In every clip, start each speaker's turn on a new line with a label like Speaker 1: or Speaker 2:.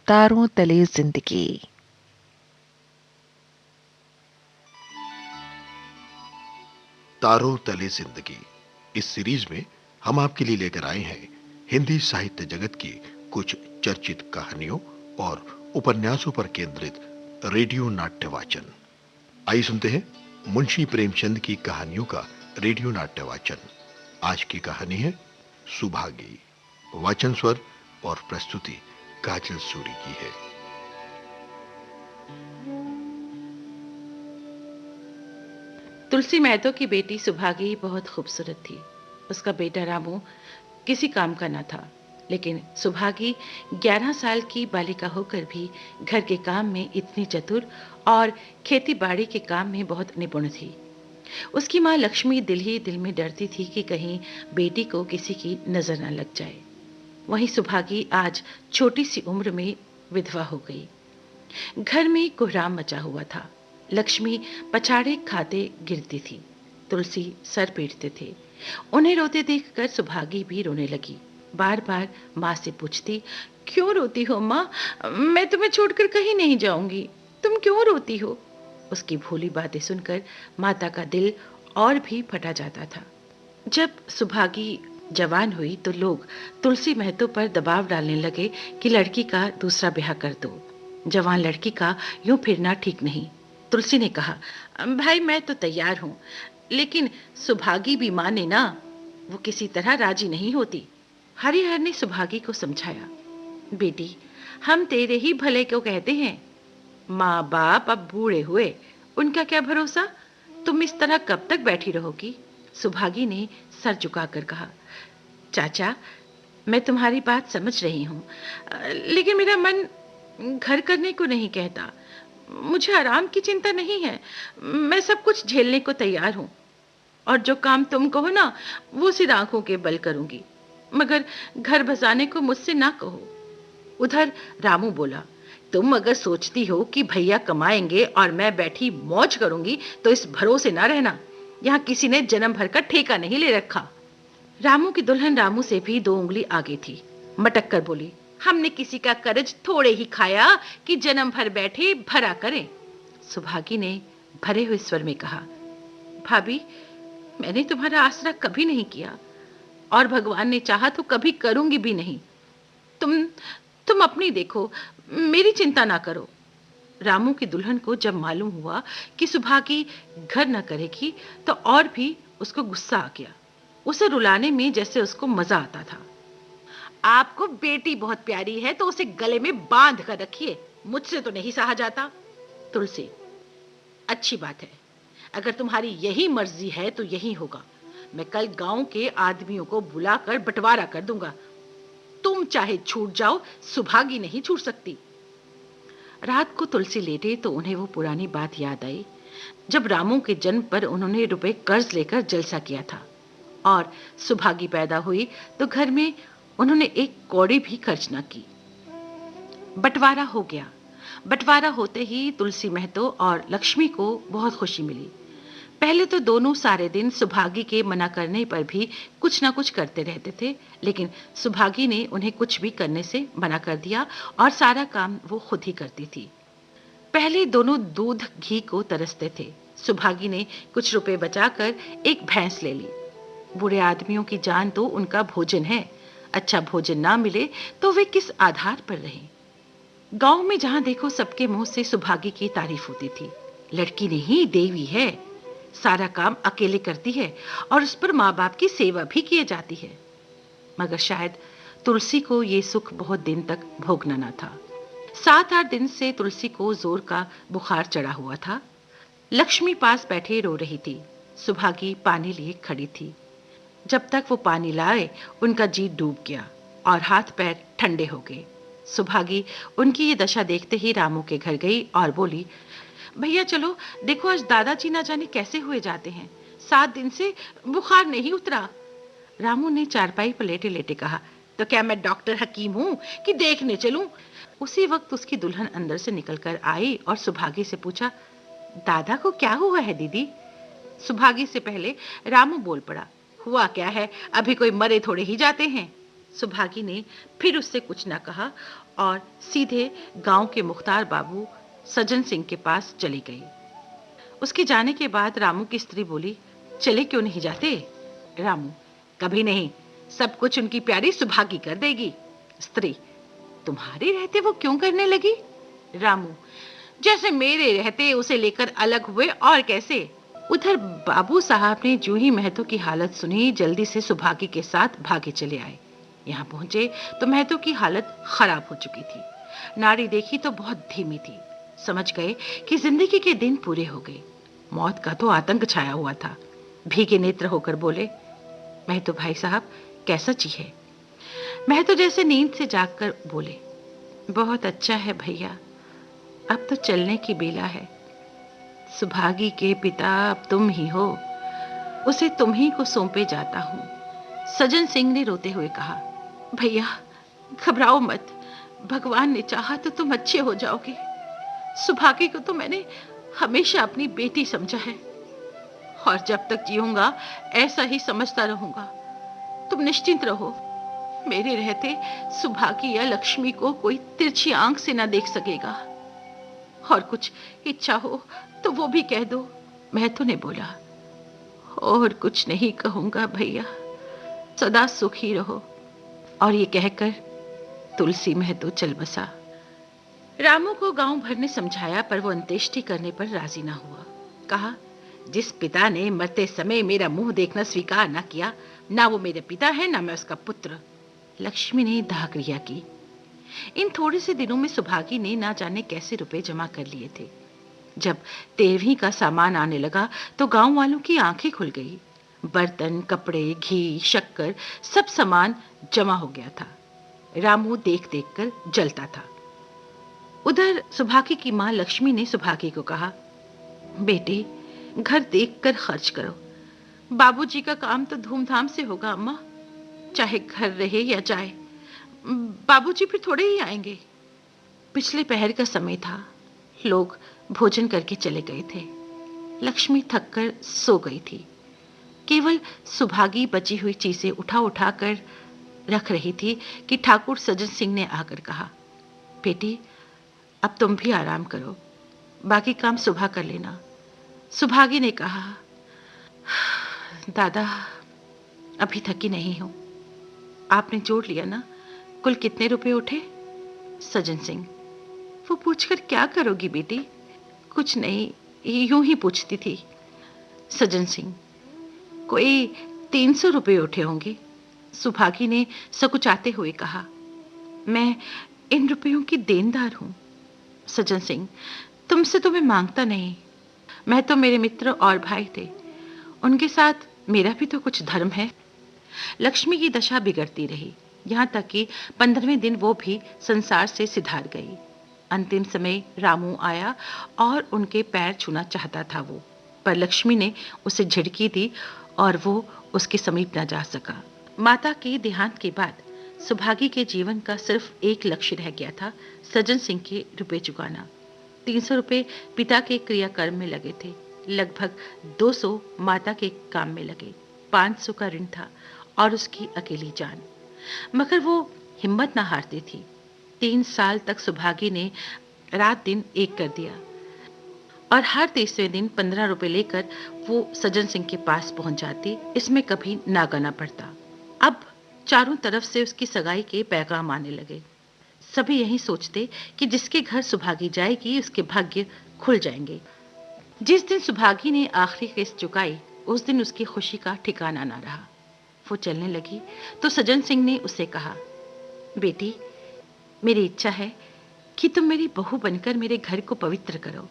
Speaker 1: तारों तले जिंदगी।
Speaker 2: तारों तले जिंदगी इस सीरीज में हम आपके लिए लेकर आए हैं हिंदी साहित्य जगत की कुछ चर्चित कहानियों और उपन्यासों पर केंद्रित रेडियो नाट्य वाचन। आइए सुनते हैं मुंशी प्रेमचंद की कहानियों का रेडियो नाट्य वाचन। आज की कहानी है सुभागी। वाचन स्वर और प्रस्तुति काजल सूरी की है।
Speaker 3: तुलसी महतो की बेटी सुभागी बहुत खूबसूरत थी। उसका बेटा रामू किसी काम का न था, लेकिन सुभागी 11 साल की बालिका होकर भी घर के काम में इतनी चतुर और खेती बाड़ी के काम में बहुत निपुण थी। उसकी माँ लक्ष्मी दिल ही दिल में डरती थी कि कहीं बेटी को किसी की नजर न लग जाए। वहीं सुभागी आज छोटी सी उम्र में विधवा हो गई। घर में कोहराम मचा हुआ था। लक्ष्मी पछाड़े खाते गिरती थी, तुलसी सर पीटते थे। उन्हें रोते देखकर सुभागी भी रोने लगी। बार बार माँ से पूछती, क्यों रोती हो माँ? मैं तुम्हें छोड़कर कहीं नहीं जाऊंगी, तुम क्यों रोती हो? उसकी भोली बातें सुनकर माता का दिल और भी फटा जाता था। जब सुभागी जवान हुई तो लोग तुलसी महतो पर दबाव डालने लगे कि लड़की का दूसरा ब्याह कर दो। जवान लड़की का यूं फिरना ठीक नहीं। तुलसी ने कहा, भाई मैं तो तैयार हूं, लेकिन सुभागी भी माने ना, वो किसी तरह राजी नहीं होती। हरिहर ने सुभागी को समझाया, बेटी हम तेरे ही भले को कहते हैं। माँ बाप अब बूढ़े हुए, उनका क्या भरोसा? तुम इस तरह कब तक बैठी रहोगी? सुभागी ने सर झुकाकर कहा, चाचा मैं तुम्हारी बात समझ रही हूँ, लेकिन मेरा मन घर करने को नहीं कहता। मुझे आराम की चिंता नहीं है, मैं सब कुछ झेलने को तैयार हूँ, और जो काम तुम कहो ना वो सिर आंखों के बल करूंगी, मगर घर बसाने को मुझसे ना कहो। उधर रामू बोला, तुम अगर सोचती हो कि भैया कमाएंगे और मैं बैठी मौज करूंगी तो इस भरोसे ना रहना, यहाँ किसी ने जन्म भर का ठेका नहीं ले रखा। रामू की दुल्हन रामू से भी 2 उंगली आगे थी। मटक कर बोली, हमने किसी का कर्ज थोड़े ही खाया कि जन्म भर बैठे भरा करें। सुभागी ने भरे हुए स्वर में कहा, भाभी मैंने तुम्हारा आसरा कभी नहीं किया, और भगवान ने चाहा तो कभी करूंगी भी नहीं। तुम तुम अपनी देखो, मेरी चिंता ना करो। रामू की दुल्हन को जब मालूम हुआ कि सुभागी घर न करेगी तो और भी उसको गुस्सा आ गया। उसे रुलाने में जैसे उसको मजा आता था। आपको बेटी बहुत प्यारी है तो उसे गले में बांध कर रखिए, मुझसे तो नहीं सहा जाता। तुलसी, अच्छी बात है, अगर तुम्हारी यही मर्जी है तो यही होगा। मैं कल गांव के आदमियों को बुलाकर बंटवारा कर दूंगा। तुम चाहे छूट जाओ, सुभागी नहीं छूट सकती। रात को तुलसी लेटे तो उन्हें वो पुरानी बात याद आई, जब रामू के जन्म पर उन्होंने रुपए कर्ज लेकर जलसा किया था, और सुभागी पैदा हुई तो घर में उन्होंने एक कौड़ी भी खर्च न की। बंटवारा हो गया। बंटवारा होते ही तुलसी महतो और लक्ष्मी को बहुत खुशी मिली। पहले तो दोनों सारे दिन सुभागी के मना करने पर भी कुछ ना कुछ करते रहते थे, लेकिन सुभागी ने उन्हें कुछ भी करने से मना कर दिया और सारा काम वो खुद ही करती थी। पहले दोनों दूध घी को तरसते थे। सुभागी ने कुछ रुपए बचाकर एक भैंस ले ली। बूढ़े आदमियों की जान तो उनका भोजन है, अच्छा भोजन ना मिले तो वे किस आधार पर रहें? गांव में जहां देखो सबके मुंह से सुभागी की तारीफ होती थी। लड़की नहीं देवी है, सारा काम अकेले करती है और उस पर माँ बाप की सेवा भी की जाती है। मगर शायद तुलसी को ये सुख बहुत दिन तक भोगना ना था। 7-8 दिन से तुलसी को जोर का बुखार चढ़ा हुआ था। लक्ष्मी पास बैठे रो रही थी। सुभागी पानी लिए खड़ी थी। जब तक वो पानी लाए उनका जी डूब गया और हाथ पैर ठंडे हो गए। सुभागी उनकी ये दशा देखते ही रामू के घर गई और बोली, भैया चलो देखो आज दादाजी ना जाने कैसे हुए जाते हैं, 7 दिन से बुखार नहीं उतरा। रामू ने चारपाई पर लेटे लेटे कहा, तो क्या मैं डॉक्टर हकीम हूं कि देखने चलूं? उसी वक्त उसकी दुल्हन अंदर से निकलकर आई और सुभागी से पूछा, दादा को क्या हुआ है दीदी? सुभागी से पहले रामू बोल पड़ा, हुआ क्या है, अभी कोई मरे थोड़े ही जाते हैं। सुभागी ने फिर उससे कुछ ना कहा और सीधे गांव के मुख्तार बाबू सज्जन सिंह के पास चली गई। उसके जाने के बाद रामू की स्त्री बोली, चले क्यों नहीं जाते? रामू, कभी नहीं, सब कुछ उनकी प्यारी सुभागी कर देगी। स्त्री, तुम्हारे रहते वो क्यों करने लगी? रामू, जैसे मेरे रहते उसे लेकर अलग हुए, और कैसे। उधर बाबू साहब ने जो ही महतो की हालत सुनी, जल्दी से सुभागी के साथ भागे चले आए। यहाँ पहुंचे तो महतो की हालत खराब हो चुकी थी। नाड़ी देखी तो बहुत धीमी थी। समझ गए कि जिंदगी के दिन पूरे हो गए। मौत का तो आतंक छाया हुआ था। भीगे नेत्र होकर बोले, महतो भाई साहब, कैसा जी है? महतो जैसे नींद से जागकर बोले, बहुत अच्छा है भैया, अब तो चलने की बेला है। सुभागी के पिता अब तुम ही हो, उसे तुम ही को सौंपे जाता हूं। सज्जन सिंह ने रोते हुए कहा, भैया घबराओ मत, भगवान ने चाहा तो तुम अच्छे हो जाओगे। सुभागी को तो मैंने हमेशा अपनी बेटी समझा है, और जब तक जीऊंगा ऐसा ही समझता रहूंगा। तुम निश्चिंत रहो, मेरे रहते सुभागी या लक्ष्मी को कोई तिरछी आंख से ना देख सकेगा। और कुछ इच्छा हो तो वो भी कह दो। महतो ने बोला, और कुछ नहीं कहूंगा भैया, सदा सुखी रहो। और ये कहकर तुलसी महतो चल बसा। रामू को गांव भर ने समझाया, पर वो अंत्येष्टि करने पर राजी ना हुआ। कहा, जिस पिता ने मरते समय मेरा मुंह देखना स्वीकार ना किया, ना वो मेरे पिता है ना मैं उसका पुत्र। लक्ष्मी ने दाह क्रिया की। इन थोड़े से दिनों में सुभागी ने ना जाने कैसे रुपए जमा कर लिए थे। जब 13वीं का सामान आने लगा तो गांव वालों की आंखें खुल गई। बर्तन, कपड़े, घी, शक्कर, सब सामान जमा हो गया था। रामू देख देख कर जलता था। उधर सुभागी की मां लक्ष्मी ने सुभागी को कहा, बेटी घर देखकर खर्च करो। बाबूजी का काम तो धूमधाम से होगा अम्मा, चाहे घर रहे या जाए। बाबूजी फिर थोड़े ही आएंगे। पिछले पहर का समय था, लोग भोजन करके चले गए थे। लक्ष्मी थककर सो गई थी। केवल सुभागी बची हुई चीजें उठा उठा कर रख रही थी कि ठाकुर सज्जन सिंह ने आकर कहा, बेटी अब तुम भी आराम करो, बाकी काम सुबह कर लेना। सुभागी ने कहा, दादा अभी थकी नहीं हूं। आपने जोड़ लिया ना, कुल कितने रुपए उठे? सज्जन सिंह, वो पूछकर क्या करोगी बेटी? कुछ नहीं, यूं ही पूछती थी। सज्जन सिंह, कोई 300 रुपए उठे होंगे। सुभागी ने सकुचाते हुए कहा, मैं इन रुपयों की देनदार हूं। सज्जन सिंह, तुमसे तो मैं मांगता नहीं, मैं तो मेरे मित्र और भाई थे, उनके साथ मेरा भी तो कुछ धर्म है। लक्ष्मी की दशा बिगड़ती रही, यहाँ तक कि 15वें दिन वो भी संसार से सिधार गई। अंतिम समय रामू आया और उनके पैर छूना चाहता था वो, पर लक्ष्मी ने उसे झिड़की दी और वो उसके समीप न जा सका। माता के देहांत के बाद सुभागी के जीवन का सिर्फ एक लक्ष्य रह गया था, सज्जन सिंह के रुपए चुकाना। 300 रुपए पिता के क्रियाकर्म में लगे थे, लगभग 200 माता के काम में लगे, 500 का ऋण था और उसकी अकेली जान। मगर वो हिम्मत न हारती थी। 3 साल तक सुभागी ने रात दिन एक कर दिया और हर 30वें दिन 15 रुपए लेकर वो सज्जन सिंह के पास पहुंच जाती। इसमें कभी नागा न पड़ता। अब चारों तरफ से उसकी सगाई के पैगाम आने लगे। सभी यही सोचते कि जिसके घर सुभागी जाएगी उसके भाग्य खुल जाएंगे। जिस दिन सुभागी ने आखिरी किस्त चुकाई, उस दिन उसकी खुशी का ठिकाना ना रहा। वो चलने लगी तो सज्जन सिंह ने उसे कहा, बेटी मेरी इच्छा है कि तुम मेरी बहू बनकर मेरे घर को पवित्र करो।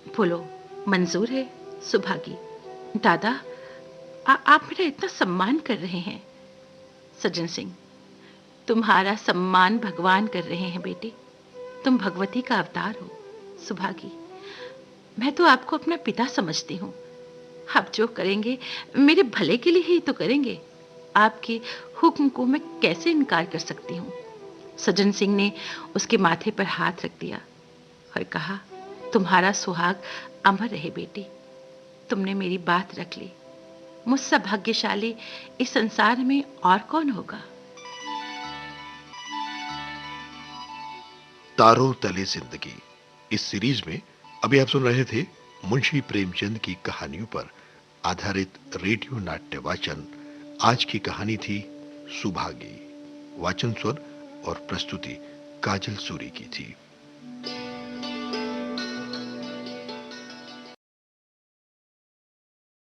Speaker 3: बोलो मंजूर है? सुभागी, दादा आप मेरा इतना सम्मान कर रहे हैं। सज्जन सिंह, तुम्हारा सम्मान भगवान कर रहे हैं बेटी, तुम भगवती का अवतार हो। सुभागी, मैं तो आपको अपना पिता समझती हूँ। आप जो करेंगे मेरे भले के लिए ही तो करेंगे। आपके हुक्म को मैं कैसे इनकार कर सकती हूँ? सज्जन सिंह ने उसके माथे पर हाथ रख दिया और कहा, तुम्हारा सुहाग अमर रहे बेटी, तुमने मेरी बात रख ली। मुझसे भाग्यशाली इस संसार में और कौन होगा?
Speaker 2: तारों तले जिंदगी। इस सीरीज में अभी आप सुन रहे थे मुंशी प्रेमचंद की कहानियों पर आधारित रेडियो नाट्य वाचन। आज की कहानी थी सुभागी। वाचन स्वर और प्रस्तुति काजल सूरी की थी।